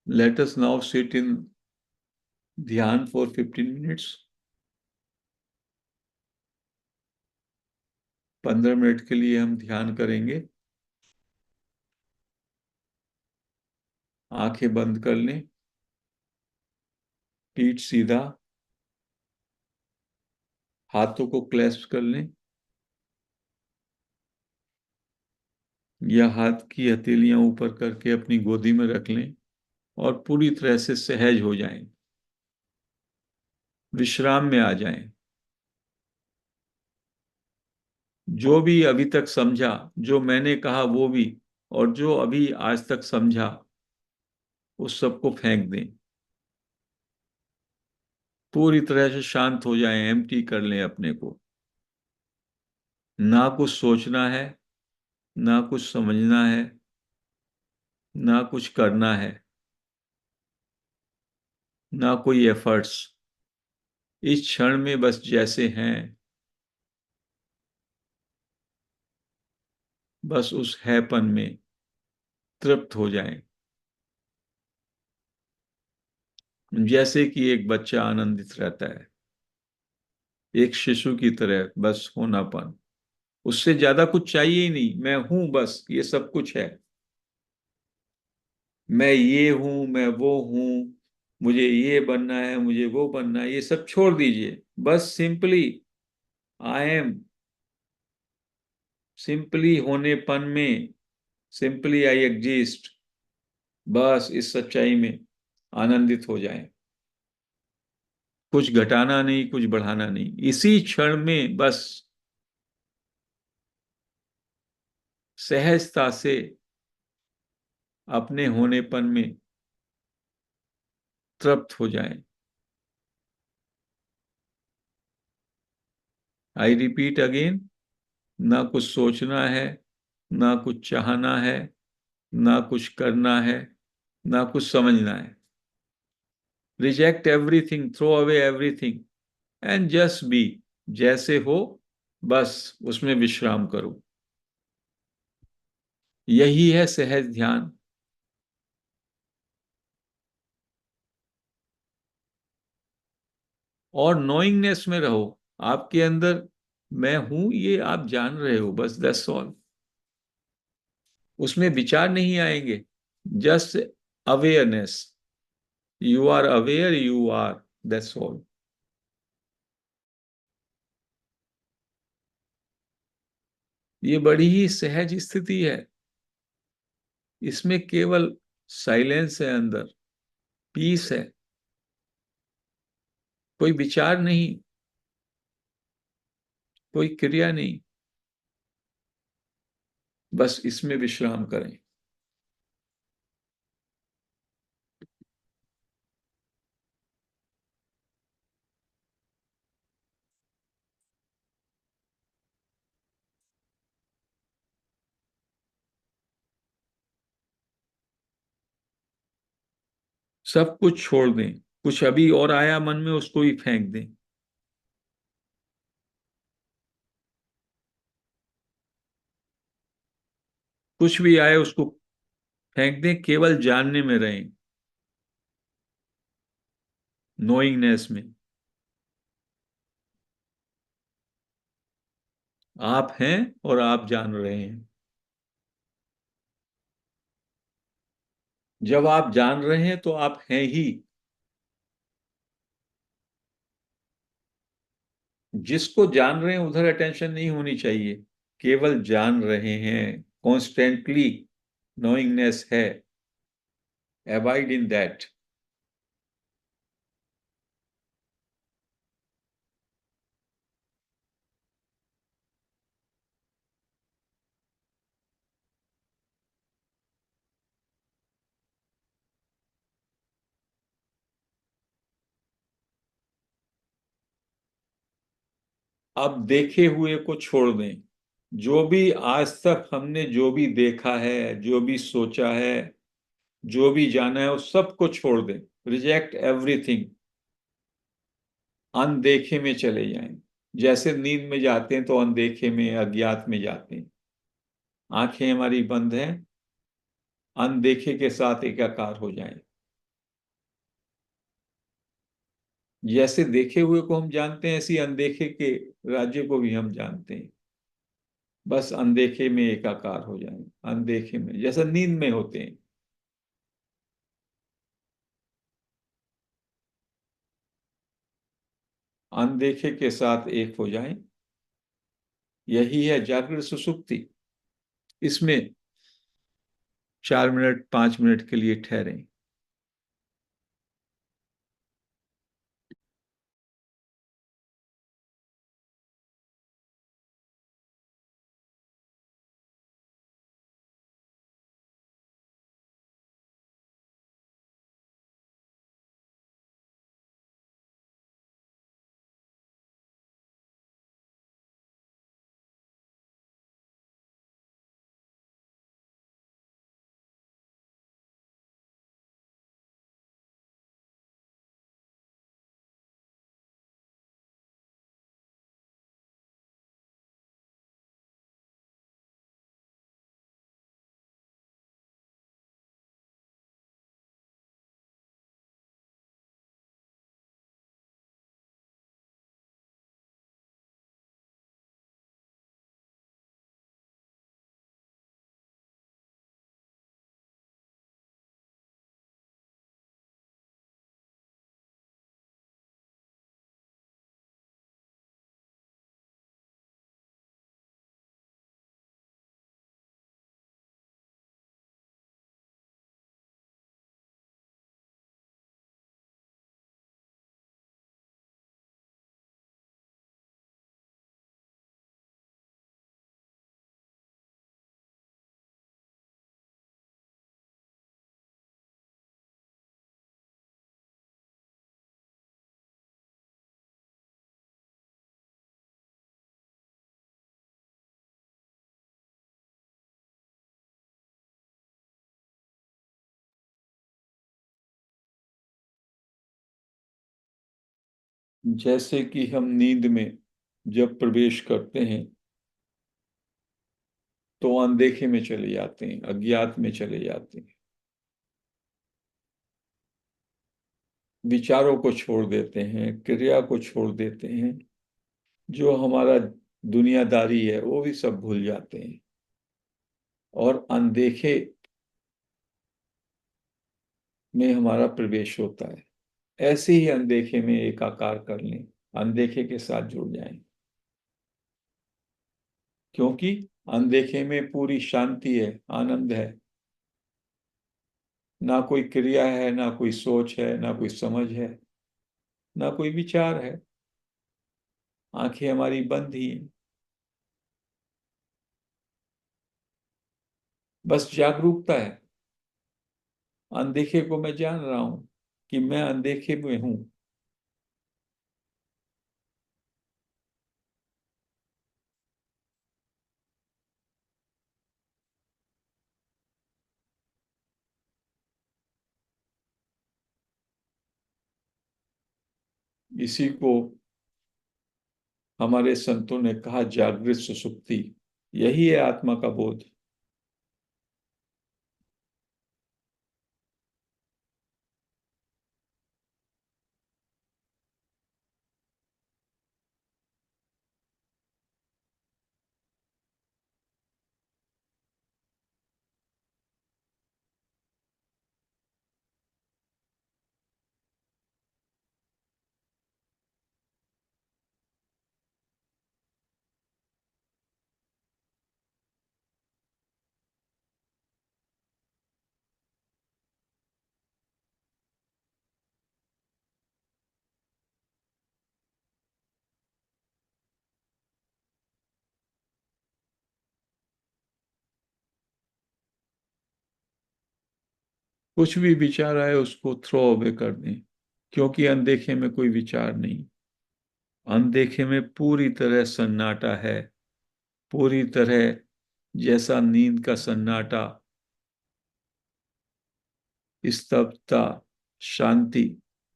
Let us now sit in ध्यान for 15 minutes. 15 minute के लिए हम ध्यान करेंगे. आंखें बंद कर लें. पीठ सीधा. हाथों को क्लैस्प कर लें या हाथ की हथेलियां ऊपर करके अपनी गोदी में रख लें और पूरी तरह से सहज हो जाएं. विश्राम में आ जाएं. जो भी अभी तक समझा, जो मैंने कहा वो भी, और जो अभी आज तक समझा, उस सबको फेंक दें. पूरी तरह से शांत हो जाएं, एम्प्टी कर लें अपने को. ना कुछ सोचना है, ना कुछ समझना है, ना कुछ करना है, ना कोई एफर्ट्स. इस क्षण में बस जैसे हैं, बस उस हैपन में तृप्त हो जाएं. जैसे कि एक बच्चा आनंदित रहता है, एक शिशु की तरह. बस होनापन. उससे ज्यादा कुछ चाहिए ही नहीं. मैं हूं, बस ये सब कुछ है. मैं ये हूं, मैं वो हूं, मुझे ये बनना है, मुझे वो बनना है, ये सब छोड़ दीजिए. बस सिंपली आई एम. सिंपली होनेपन में, सिंपली आई एग्जिस्ट. बस इस सच्चाई में आनंदित हो जाएं. कुछ घटाना नहीं, कुछ बढ़ाना नहीं. इसी क्षण में बस सहजता से अपने होनेपन में तृप्त हो जाएं. I repeat again. ना कुछ सोचना है, ना कुछ चाहना है, ना कुछ करना है, ना कुछ समझना है. Reject everything, throw away everything and just be. जैसे हो बस उसमें विश्राम करो. यही है सहज ध्यान. और नोइंगनेस में रहो. आपके अंदर मैं हूं, ये आप जान रहे हो, बस दैट्स ऑल. उसमें विचार नहीं आएंगे. Just awareness. You are aware, you are, that's all. ये बड़ी ही सहज स्थिति है. इसमें केवल साइलेंस है, अंदर पीस है. कोई विचार नहीं, कोई क्रिया नहीं. बस इसमें विश्राम करें. सब कुछ छोड़ दें. कुछ अभी और आया मन में, उसको ही फेंक दें. कुछ भी आए उसको फेंक दें. केवल जानने में रहें, नोइंगनेस में. आप हैं और आप जान रहे हैं. जब आप जान रहे हैं तो आप हैं ही. जिसको जान रहे हैं उधर अटेंशन नहीं होनी चाहिए. केवल जान रहे हैं, कॉन्स्टेंटली नोइंगनेस है. Abide in that. अब देखे हुए को छोड़ दें. जो भी आज तक हमने जो भी देखा है, जो भी सोचा है, जो भी जाना है, उस सब को छोड़ दें. Reject everything. अनदेखे में चले जाएं. जैसे नींद में जाते हैं तो अनदेखे में, अज्ञात में जाते हैं. आंखें हमारी बंद हैं. अनदेखे के साथ एकाकार हो जाएं. जैसे देखे हुए को हम जानते हैं, ऐसी अनदेखे के राज्य को भी हम जानते हैं। बस अनदेखे में एकाकार हो जाएं, अनदेखे में, जैसा नींद में होते हैं। अनदेखे के साथ एक हो जाएं, यही है जागृत सुषुप्ति। इसमें 4 मिनट 5 मिनट के लिए ठहरें। जैसे कि हम नींद में जब प्रवेश करते हैं तो अनदेखे में चले जाते हैं, अज्ञात में चले जाते हैं, विचारों को छोड़ देते हैं, क्रिया को छोड़ देते हैं, जो हमारा दुनियादारी है वो भी सब भूल जाते हैं, और अनदेखे में हमारा प्रवेश होता है। ऐसे ही अनदेखे में एकाकार कर लें, अनदेखे के साथ जुड़ जाएं, क्योंकि अनदेखे में पूरी शांति है, आनंद है। ना कोई क्रिया है, ना कोई सोच है, ना कोई समझ है, ना कोई विचार है। आंखें हमारी बंद ही हैं। बस जागरूकता है। अनदेखे को मैं जान रहा हूं कि मैं अनदेखे में हूं। इसी को हमारे संतों ने कहा जागृत सुषुप्ति। यही है आत्मा का बोध। कुछ भी विचार आए उसको थ्रो अवे कर दें, क्योंकि अनदेखे में कोई विचार नहीं। अनदेखे में पूरी तरह सन्नाटा है, पूरी तरह जैसा नींद का सन्नाटा, स्तब्धता, शांति,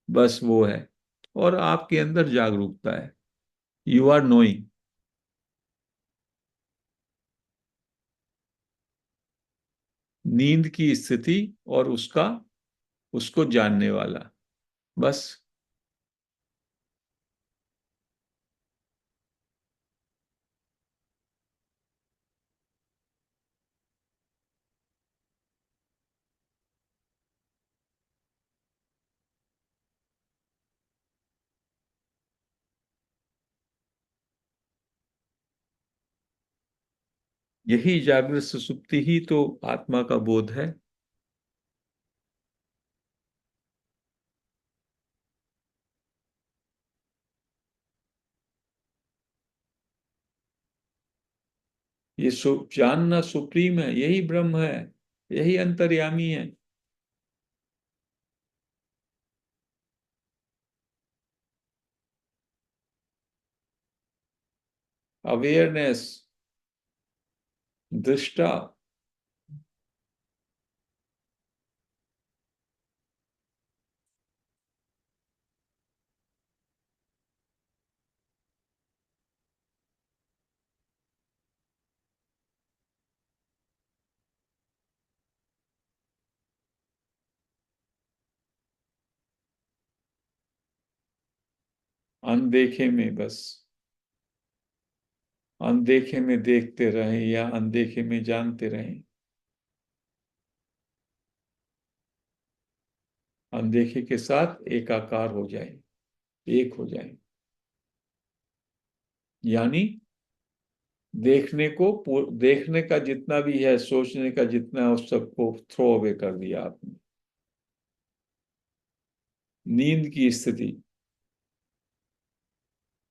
बस वो है। और आपके अंदर जागरूकता है। You are knowing. नींद की स्थिति और उसका, उसको जानने वाला, बस। यही जागृत सुषुप्ति ही तो आत्मा का बोध है। ये जानना सुप्रीम है, यही ब्रह्म है, यही अंतर्यामी है। अवेयरनेस, दृष्टा। अनदेखे में बस, अनदेखे में देखते रहें या अनदेखे में जानते रहें, अनदेखे के साथ एकाकार हो जाए, एक हो जाए। यानी देखने का जितना भी है, सोचने का जितना है, उस सबको थ्रो अवे कर दिया आपने। नींद की स्थिति,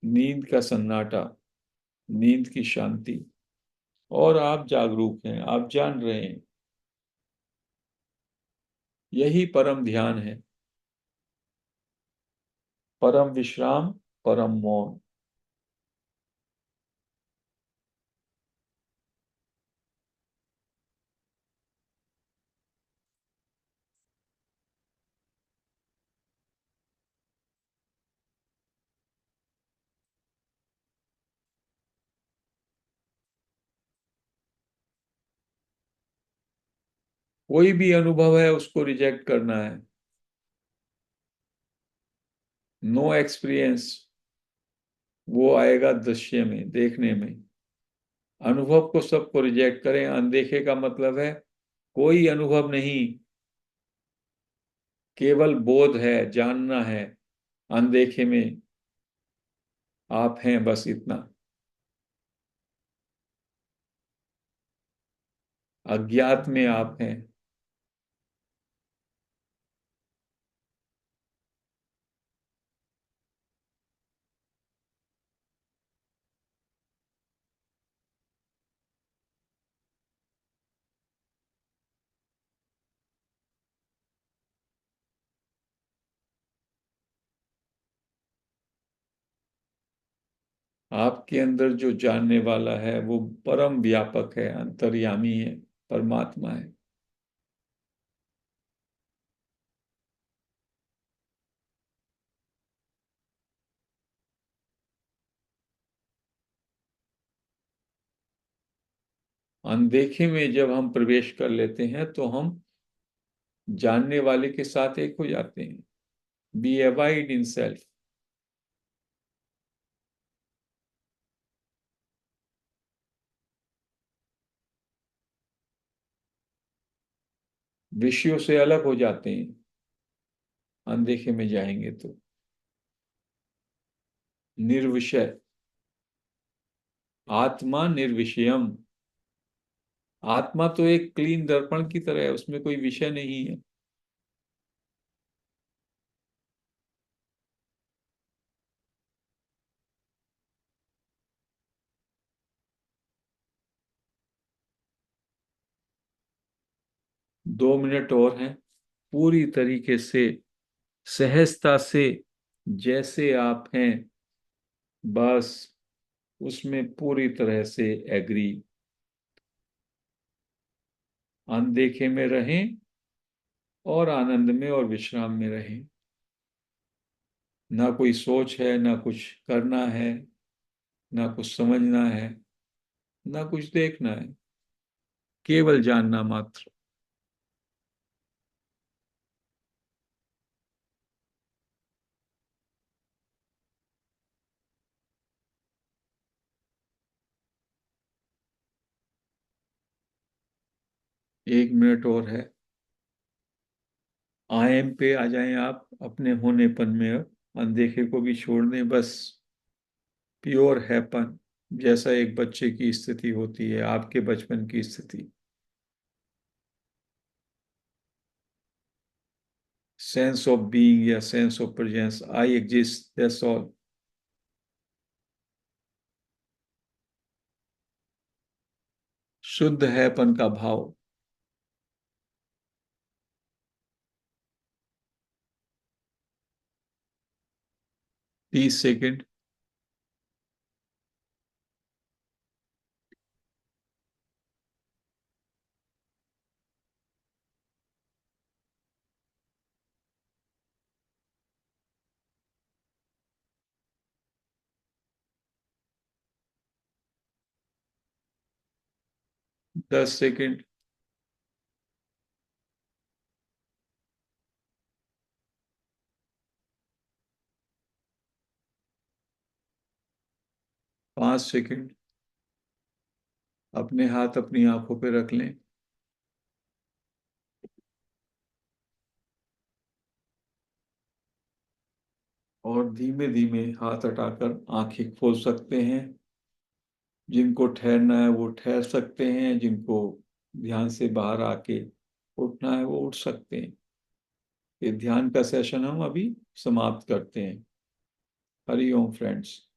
नींद का सन्नाटा, नींद की शांति, और आप जागरूक हैं, आप जान रहे हैं। यही परम ध्यान है, परम विश्राम, परम मौन। कोई भी अनुभव है उसको रिजेक्ट करना है। नो एक्सपीरियंस वो आएगा दृश्य में, देखने में। अनुभव को सबको रिजेक्ट करें। अनदेखे का मतलब है कोई अनुभव नहीं, केवल बोध है, जानना है। अनदेखे में आप हैं, बस इतना। अज्ञात में आप हैं। आपके अंदर जो जानने वाला है वो परम व्यापक है, अंतर्यामी है, परमात्मा है। अनदेखे में जब हम प्रवेश कर लेते हैं तो हम जानने वाले के साथ एक हो जाते हैं। Be abide in self. विषयों से अलग हो जाते हैं अनदेखे में जाएंगे तो। निर्विषय, आत्मा निर्विषयम। आत्मा तो एक क्लीन दर्पण की तरह है, उसमें कोई विषय नहीं है। 2 मिनट और हैं। पूरी तरीके से, सहजता से, जैसे आप हैं, बस उसमें पूरी तरह से एग्री। अनदेखे में रहें और आनंद में और विश्राम में रहें। ना कोई सोच है, ना कुछ करना है, ना कुछ समझना है, ना कुछ देखना है, केवल जानना मात्र। 1 मिनट और है। आई एम पे आ जाएं आप अपने होनेपन में। अब अनदेखे को भी छोड़ दें, बस प्योर हैपन, जैसा एक बच्चे की स्थिति होती है, आपके बचपन की स्थिति। सेंस ऑफ बीइंग या sense of presence, I exist, that's all. शुद्ध हैपन का भाव। 30 सेकंड। 10 सेकंड। 5 सेकंड। अपने हाथ अपनी आंखों पे रख लें और धीमे धीमे हाथ हटाकर आंखें खोल सकते हैं। जिनको ठहरना है वो ठहर सकते हैं, जिनको ध्यान से बाहर आके उठना है वो उठ सकते हैं। ये ध्यान का सेशन हम अभी समाप्त करते हैं। हरि ओम फ्रेंड्स।